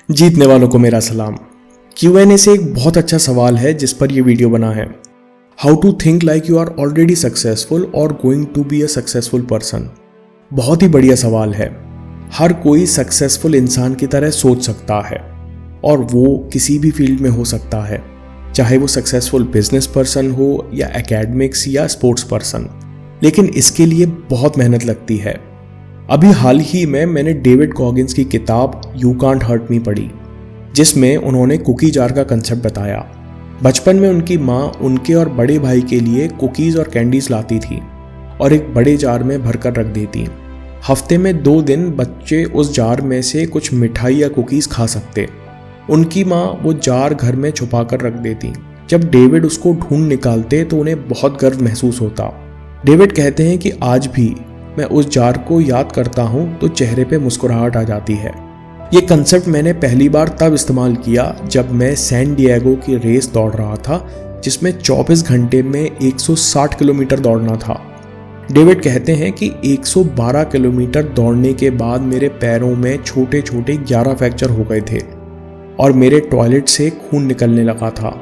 जीतने वालों को मेरा सलाम। Q&A से एक बहुत अच्छा सवाल है जिस पर यह वीडियो बना है। How to think like you are already successful और going to be a successful person. बहुत ही बढ़िया सवाल है। हर कोई सक्सेसफुल इंसान की तरह सोच सकता है और वो किसी भी फील्ड में हो सकता है, चाहे वो सक्सेसफुल बिजनेस पर्सन हो या एकेडमिक्स या स्पोर्ट्स पर्सन। लेकिन इसके लिए बहुत मेहनत लगती है। अभी हाल ही में मैंने डेविड गॉगिन्स की किताब यू कांट हर्ट मी पढ़ी, जिसमें उन्होंने कुकी जार का कंसेप्ट बताया। बचपन में उनकी माँ उनके और बड़े भाई के लिए कुकीज़ और कैंडीज लाती थी और एक बड़े जार में भरकर रख देती। हफ्ते में 2 दिन बच्चे उस जार में से कुछ मिठाई या कुकीज़ खा सकते। उनकी माँ वो जार घर में छुपा कर रख देती। जब डेविड उसको ढूंढ निकालते तो उन्हें बहुत गर्व महसूस होता। डेविड कहते हैं कि आज भी मैं उस जार को याद करता हूँ तो चेहरे पे मुस्कुराहट आ जाती है। ये कंसेप्ट मैंने पहली बार तब इस्तेमाल किया जब मैं सैन डिएगो की रेस दौड़ रहा था, जिसमें 24 घंटे में 160 किलोमीटर दौड़ना था। डेविड कहते हैं कि 112 किलोमीटर दौड़ने के बाद मेरे पैरों में छोटे छोटे 11 फ्रैक्चर हो गए थे और मेरे टॉयलेट से खून निकलने लगा था।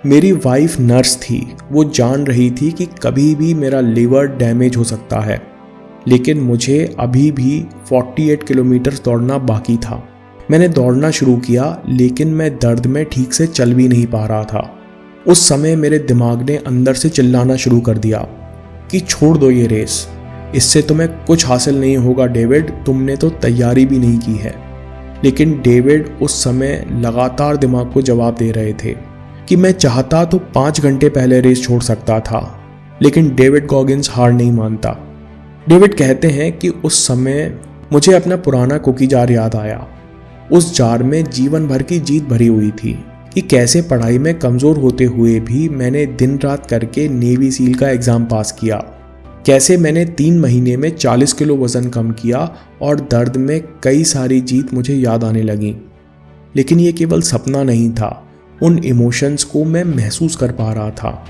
मेरी वाइफ नर्स थी, वो जान रही थी कि कभी भी मेरा लिवर डैमेज हो सकता है, लेकिन मुझे अभी भी 48 किलोमीटर दौड़ना बाकी था। मैंने दौड़ना शुरू किया, लेकिन मैं दर्द में ठीक से चल भी नहीं पा रहा था। उस समय मेरे दिमाग ने अंदर से चिल्लाना शुरू कर दिया कि छोड़ दो ये रेस, इससे तुम्हें कुछ हासिल नहीं होगा डेविड, तुमने तो तैयारी भी नहीं की है। लेकिन डेविड उस समय लगातार दिमाग को जवाब दे रहे थे कि मैं चाहता तो 5 घंटे पहले रेस छोड़ सकता था, लेकिन डेविड गॉगिन्स हार नहीं मानता। डेविड कहते हैं कि उस समय मुझे अपना पुराना कुकी जार याद आया। उस जार में जीवन भर की जीत भरी हुई थी कि कैसे पढ़ाई में कमज़ोर होते हुए भी मैंने दिन रात करके नेवी सील का एग्ज़ाम पास किया, कैसे मैंने 3 महीने में 40 किलो वज़न कम किया और दर्द में कई सारी जीत मुझे याद आने लगी। लेकिन ये केवल सपना नहीं था, उन इमोशंस को मैं महसूस कर पा रहा था।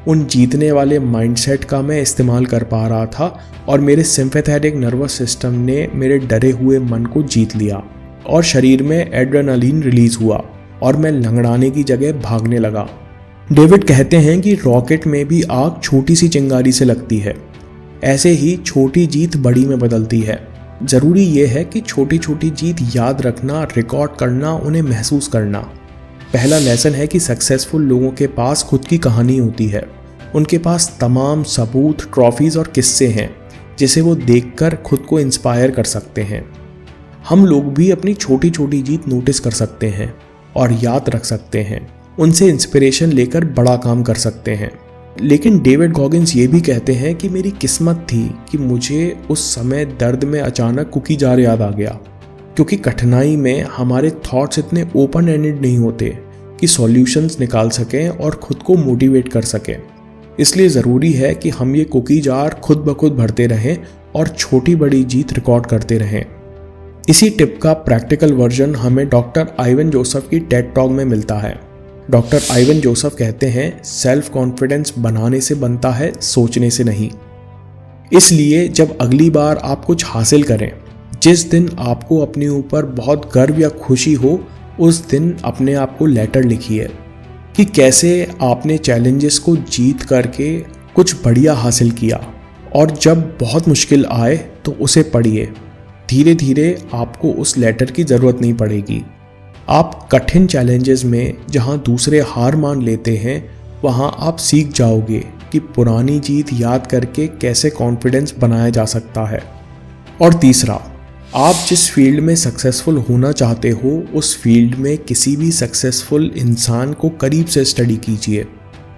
उन जीतने वाले माइंडसेट का मैं इस्तेमाल कर पा रहा था और मेरे सिम्पैथेटिक नर्वस सिस्टम ने मेरे डरे हुए मन को जीत लिया और शरीर में एड्रेनालिन रिलीज हुआ और मैं लंगड़ाने की जगह भागने लगा। डेविड कहते हैं कि रॉकेट में भी आग छोटी सी चिंगारी से लगती है, ऐसे ही छोटी जीत बड़ी में बदलती है। ज़रूरी ये है कि छोटी छोटी जीत याद रखना, रिकॉर्ड करना, उन्हें महसूस करना। पहला लेसन है कि सक्सेसफुल लोगों के पास खुद की कहानी होती है। उनके पास तमाम सबूत, ट्रॉफीज़ और किस्से हैं जिसे वो देखकर खुद को इंस्पायर कर सकते हैं। हम लोग भी अपनी छोटी छोटी जीत नोटिस कर सकते हैं और याद रख सकते हैं, उनसे इंस्पिरेशन लेकर बड़ा काम कर सकते हैं। लेकिन डेविड गॉगिन्स ये भी कहते हैं कि मेरी किस्मत थी कि मुझे उस समय दर्द में अचानक कुकी जार याद आ गया, क्योंकि कठिनाई में हमारे थॉट्स इतने ओपन एंडेड नहीं होते कि सॉल्यूशंस निकाल सकें और खुद को मोटिवेट कर सकें। इसलिए ज़रूरी है कि हम ये कुकी जार खुद ब खुद भरते रहें और छोटी बड़ी जीत रिकॉर्ड करते रहें। इसी टिप का प्रैक्टिकल वर्जन हमें डॉक्टर आइवन जोसेफ की टेड टॉक में मिलता है। डॉक्टर आइवन जोसेफ कहते हैं, सेल्फ कॉन्फिडेंस बनाने से बनता है, सोचने से नहीं। इसलिए जब अगली बार आप कुछ हासिल करें, जिस दिन आपको अपने ऊपर बहुत गर्व या खुशी हो, उस दिन अपने आप को लेटर लिखिए कि कैसे आपने चैलेंजेस को जीत करके कुछ बढ़िया हासिल किया, और जब बहुत मुश्किल आए तो उसे पढ़िए। धीरे धीरे आपको उस लेटर की ज़रूरत नहीं पड़ेगी। आप कठिन चैलेंजेस में जहां दूसरे हार मान लेते हैं, वहां आप सीख जाओगे कि पुरानी जीत याद करके कैसे कॉन्फिडेंस बनाया जा सकता है। और तीसरा, आप जिस फील्ड में सक्सेसफुल होना चाहते हो, उस फील्ड में किसी भी सक्सेसफुल इंसान को करीब से स्टडी कीजिए।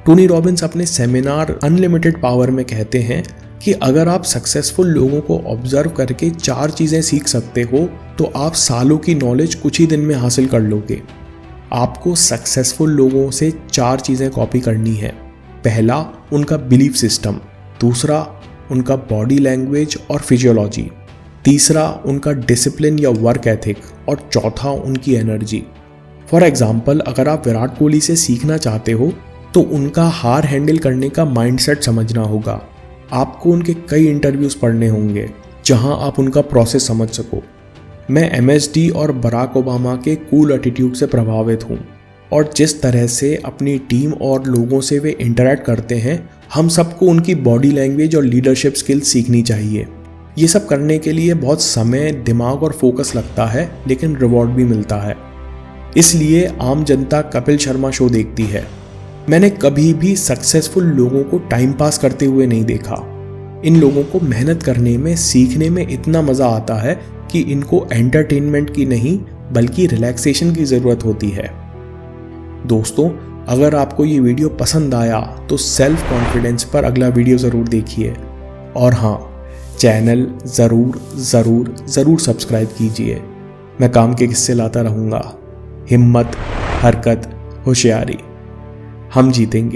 टोनी रॉबिन्स अपने सेमिनार अनलिमिटेड पावर में कहते हैं कि अगर आप सक्सेसफुल लोगों को ऑब्जर्व करके 4 चीज़ें सीख सकते हो तो आप सालों की नॉलेज कुछ ही दिन में हासिल कर लोगे। आपको सक्सेसफुल लोगों से 4 चीज़ें कॉपी करनी है। पहला, उनका बिलीफ सिस्टम। दूसरा, उनका बॉडी लैंग्वेज और फिजियोलॉजी। तीसरा, उनका डिसिप्लिन या वर्क एथिक। और चौथा, उनकी एनर्जी। फॉर एग्जाम्पल, अगर आप विराट कोहली से सीखना चाहते हो तो उनका हार हैंडल करने का माइंडसेट समझना होगा। आपको उनके कई इंटरव्यूज़ पढ़ने होंगे, जहां आप उनका प्रोसेस समझ सको। मैं MSD और बराक ओबामा के कूल एटीट्यूड से प्रभावित हूँ और जिस तरह से अपनी टीम और लोगों से वे इंटरैक्ट करते हैं, हम सबको उनकी बॉडी लैंग्वेज और लीडरशिप स्किल्स सीखनी चाहिए। ये सब करने के लिए बहुत समय, दिमाग और फोकस लगता है, लेकिन रिवॉर्ड भी मिलता है। इसलिए आम जनता कपिल शर्मा शो देखती है। मैंने कभी भी सक्सेसफुल लोगों को टाइम पास करते हुए नहीं देखा। इन लोगों को मेहनत करने में, सीखने में इतना मज़ा आता है कि इनको एंटरटेनमेंट की नहीं बल्कि रिलैक्सेशन की ज़रूरत होती है। दोस्तों, अगर आपको ये वीडियो पसंद आया तो सेल्फ कॉन्फिडेंस पर अगला वीडियो ज़रूर देखिए। और हाँ, चैनल ज़रूर सब्सक्राइब कीजिए। मैं काम के किस्से लाता रहूँगा। हिम्मत, हरकत, होशियारी, हम जीतेंगे।